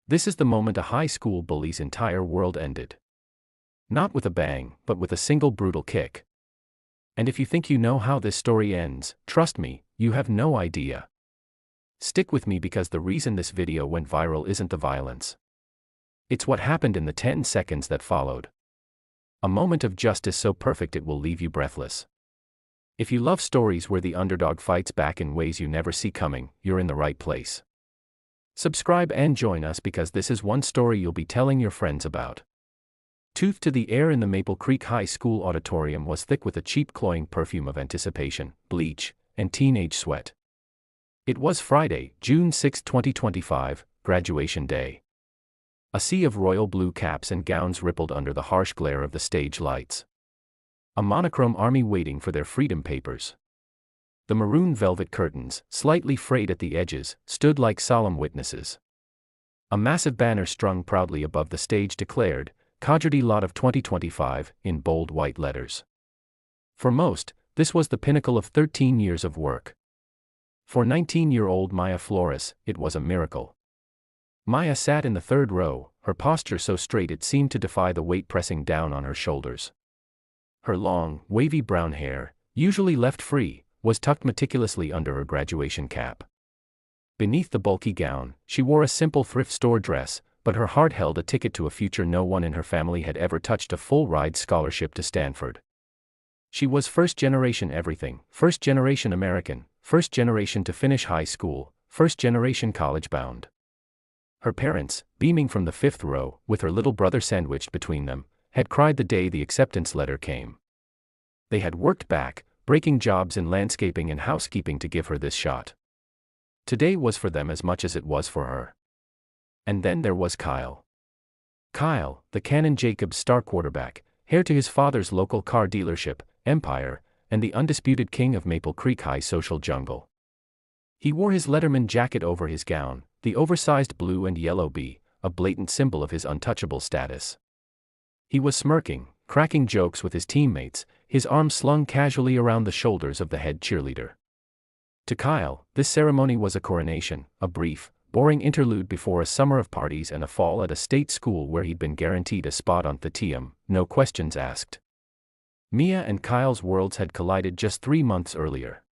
This is the moment a high school bully's entire world ended. Not with a bang, but with a single brutal kick. And if you think you know how this story ends, trust me, you have no idea. Stick with me because the reason this video went viral isn't the violence. It's what happened in the 10 seconds that followed. A moment of justice so perfect it will leave you breathless. If you love stories where the underdog fights back in ways you never see coming, you're in the right place. Subscribe and join us because this is one story you'll be telling your friends about. Tooth to the air in the Maple Creek High School auditorium was thick with a cheap cloying perfume of anticipation, bleach, and teenage sweat. It was Friday, June 6, 2025, graduation day. A sea of royal blue caps and gowns rippled under the harsh glare of the stage lights. A monochrome army waiting for their freedom papers. The maroon velvet curtains, slightly frayed at the edges, stood like solemn witnesses. A massive banner strung proudly above the stage declared, Cadre Lot of 2025, in bold white letters. For most, this was the pinnacle of 13 years of work. For 19-year-old Maya Flores, it was a miracle. Maya sat in the third row, her posture so straight it seemed to defy the weight pressing down on her shoulders. Her long, wavy brown hair, usually left free, was tucked meticulously under her graduation cap. Beneath the bulky gown, she wore a simple thrift store dress, but her heart held a ticket to a future no one in her family had ever touched: a full-ride scholarship to Stanford. She was first-generation everything, first-generation American, first-generation to finish high school, first-generation college-bound. Her parents, beaming from the fifth row, with her little brother sandwiched between them, had cried the day the acceptance letter came. They had worked back, breaking jobs in landscaping and housekeeping to give her this shot. Today was for them as much as it was for her. And then there was Kyle. Kyle, the Cannon Jacobs star quarterback, heir to his father's local car dealership, Empire, and the undisputed king of Maple Creek High social jungle. He wore his Letterman jacket over his gown, the oversized blue and yellow B, a blatant symbol of his untouchable status. He was smirking, cracking jokes with his teammates, his arms slung casually around the shoulders of the head cheerleader. To Kyle, this ceremony was a coronation, a brief, boring interlude before a summer of parties and a fall at a state school where he'd been guaranteed a spot on the team, no questions asked. Mia and Kyle's worlds had collided just 3 months earlier.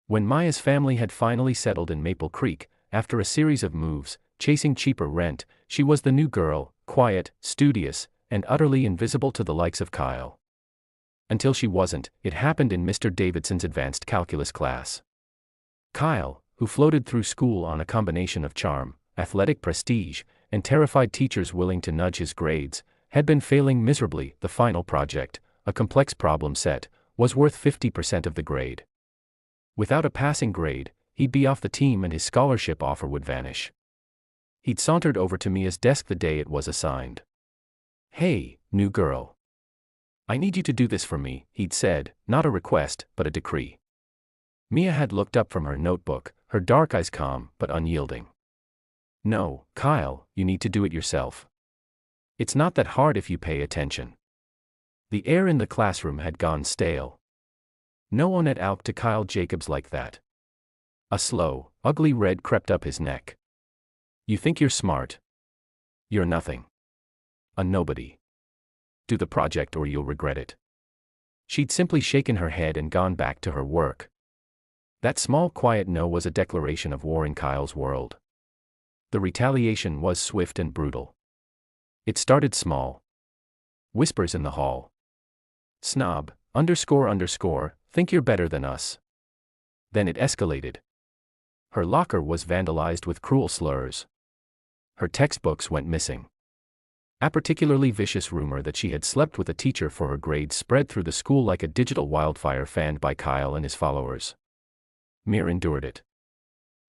When Maya's family had finally settled in Maple Creek, after a series of moves, chasing cheaper rent, she was the new girl, quiet, studious, and utterly invisible to the likes of Kyle. Until she wasn't, it happened in Mr. Davidson's advanced calculus class. Kyle, who floated through school on a combination of charm, athletic prestige, and terrified teachers willing to nudge his grades, had been failing miserably. The final project, a complex problem set, was worth 50% of the grade. Without a passing grade, he'd be off the team and his scholarship offer would vanish. He'd sauntered over to Mia's desk the day it was assigned. "Hey, new girl. I need you to do this for me," he'd said, not a request, but a decree. Mia had looked up from her notebook, her dark eyes calm but unyielding. "No, Kyle, you need to do it yourself. It's not that hard if you pay attention." The air in the classroom had gone stale. No one had out to Kyle Jacobs like that. A slow, ugly red crept up his neck. "You think you're smart? You're nothing. A nobody. Do the project or you'll regret it." She'd simply shaken her head and gone back to her work. That small quiet no was a declaration of war in Kyle's world. The retaliation was swift and brutal. It started small. Whispers in the hall. "Snob, __, think you're better than us." Then it escalated. Her locker was vandalized with cruel slurs. Her textbooks went missing. A particularly vicious rumor that she had slept with a teacher for her grades spread through the school like a digital wildfire fanned by Kyle and his followers. Mia endured it.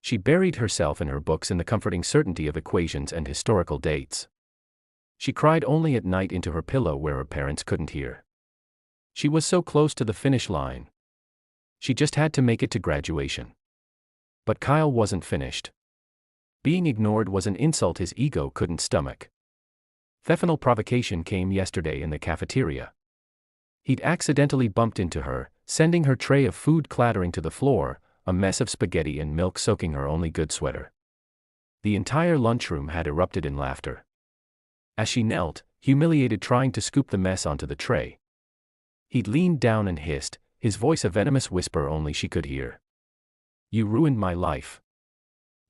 She buried herself in her books in the comforting certainty of equations and historical dates. She cried only at night into her pillow where her parents couldn't hear. She was so close to the finish line. She just had to make it to graduation. But Kyle wasn't finished. Being ignored was an insult his ego couldn't stomach. Final provocation came yesterday in the cafeteria. He'd accidentally bumped into her, sending her tray of food clattering to the floor, a mess of spaghetti and milk soaking her only good sweater. The entire lunchroom had erupted in laughter. As she knelt, humiliated, trying to scoop the mess onto the tray, he leaned down and hissed, his voice a venomous whisper only she could hear. "You ruined my life.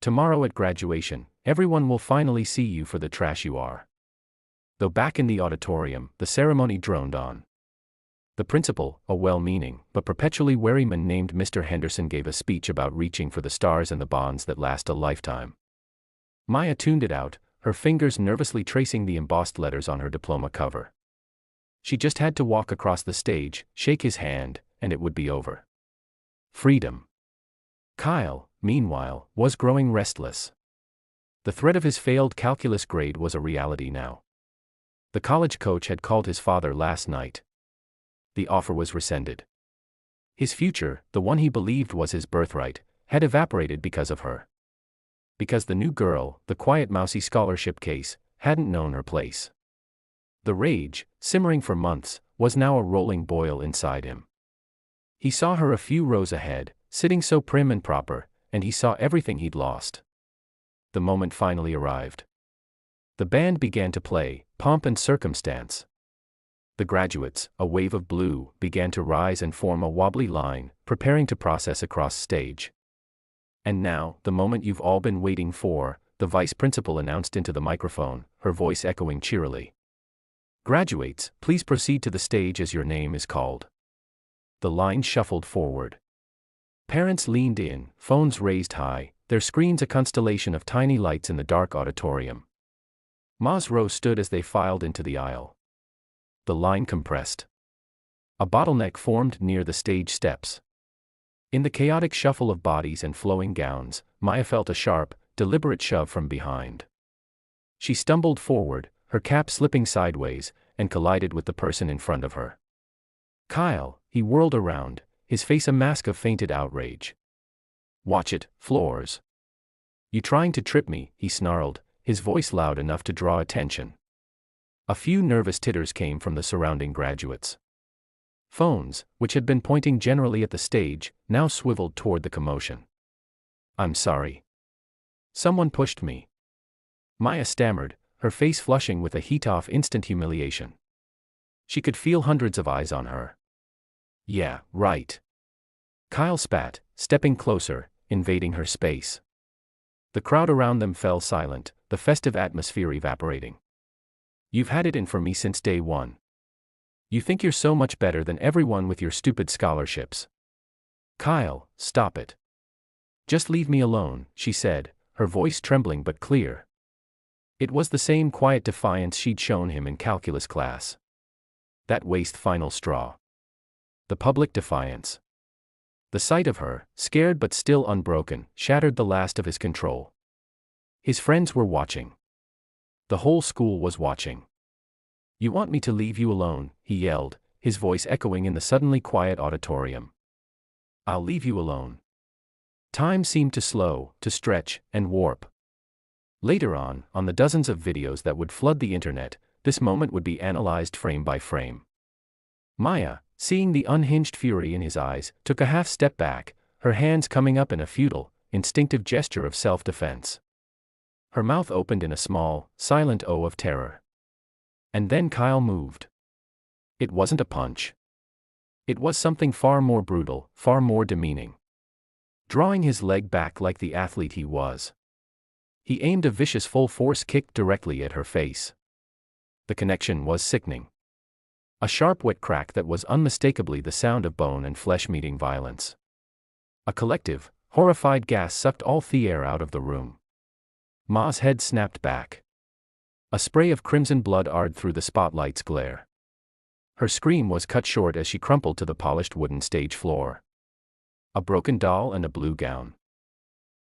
Tomorrow at graduation, everyone will finally see you for the trash you are." Though back in the auditorium, the ceremony droned on. The principal, a well-meaning but perpetually wary man named Mr. Henderson, gave a speech about reaching for the stars and the bonds that last a lifetime. Maya tuned it out, her fingers nervously tracing the embossed letters on her diploma cover. She just had to walk across the stage, shake his hand, and it would be over. Freedom. Kyle, meanwhile, was growing restless. The threat of his failed calculus grade was a reality now. The college coach had called his father last night. The offer was rescinded. His future, the one he believed was his birthright, had evaporated because of her. Because the new girl, the quiet mousy scholarship case, hadn't known her place. The rage, simmering for months, was now a rolling boil inside him. He saw her a few rows ahead, sitting so prim and proper, and he saw everything he'd lost. The moment finally arrived. The band began to play, Pomp and Circumstance. The graduates, a wave of blue, began to rise and form a wobbly line, preparing to process across stage. "And now, the moment you've all been waiting for," the vice principal announced into the microphone, her voice echoing cheerily. "Graduates, please proceed to the stage as your name is called." The line shuffled forward. Parents leaned in, phones raised high, their screens a constellation of tiny lights in the dark auditorium. Ma's row stood as they filed into the aisle. The line compressed. A bottleneck formed near the stage steps. In the chaotic shuffle of bodies and flowing gowns, Maya felt a sharp, deliberate shove from behind. She stumbled forward, her cap slipping sideways, and collided with the person in front of her. Kyle, he whirled around, his face a mask of fainted outrage. "Watch it, Floors. You trying to trip me?" he snarled, his voice loud enough to draw attention. A few nervous titters came from the surrounding graduates. Phones, which had been pointing generally at the stage, now swiveled toward the commotion. "I'm sorry. Someone pushed me." Maya stammered, her face flushing with a heat of instant humiliation. She could feel hundreds of eyes on her. "Yeah, right." Kyle spat, stepping closer, invading her space. The crowd around them fell silent, the festive atmosphere evaporating. "You've had it in for me since day one. You think you're so much better than everyone with your stupid scholarships." "Kyle, stop it. Just leave me alone," she said, her voice trembling but clear. It was the same quiet defiance she'd shown him in calculus class. That waste final straw. The public defiance. The sight of her, scared but still unbroken, shattered the last of his control. His friends were watching. The whole school was watching. "You want me to leave you alone?" he yelled, his voice echoing in the suddenly quiet auditorium. "I'll leave you alone." Time seemed to slow, to stretch, and warp. Later on the dozens of videos that would flood the internet, this moment would be analyzed frame by frame. Maya, seeing the unhinged fury in his eyes, took a half step back, her hands coming up in a futile, instinctive gesture of self-defense. Her mouth opened in a small, silent O of terror. And then Kyle moved. It wasn't a punch. It was something far more brutal, far more demeaning. Drawing his leg back like the athlete he was, he aimed a vicious full-force kick directly at her face. The connection was sickening. A sharp wet crack that was unmistakably the sound of bone and flesh meeting violence. A collective, horrified gasp sucked all the air out of the room. Ma's head snapped back. A spray of crimson blood poured through the spotlight's glare. Her scream was cut short as she crumpled to the polished wooden stage floor. A broken doll and a blue gown.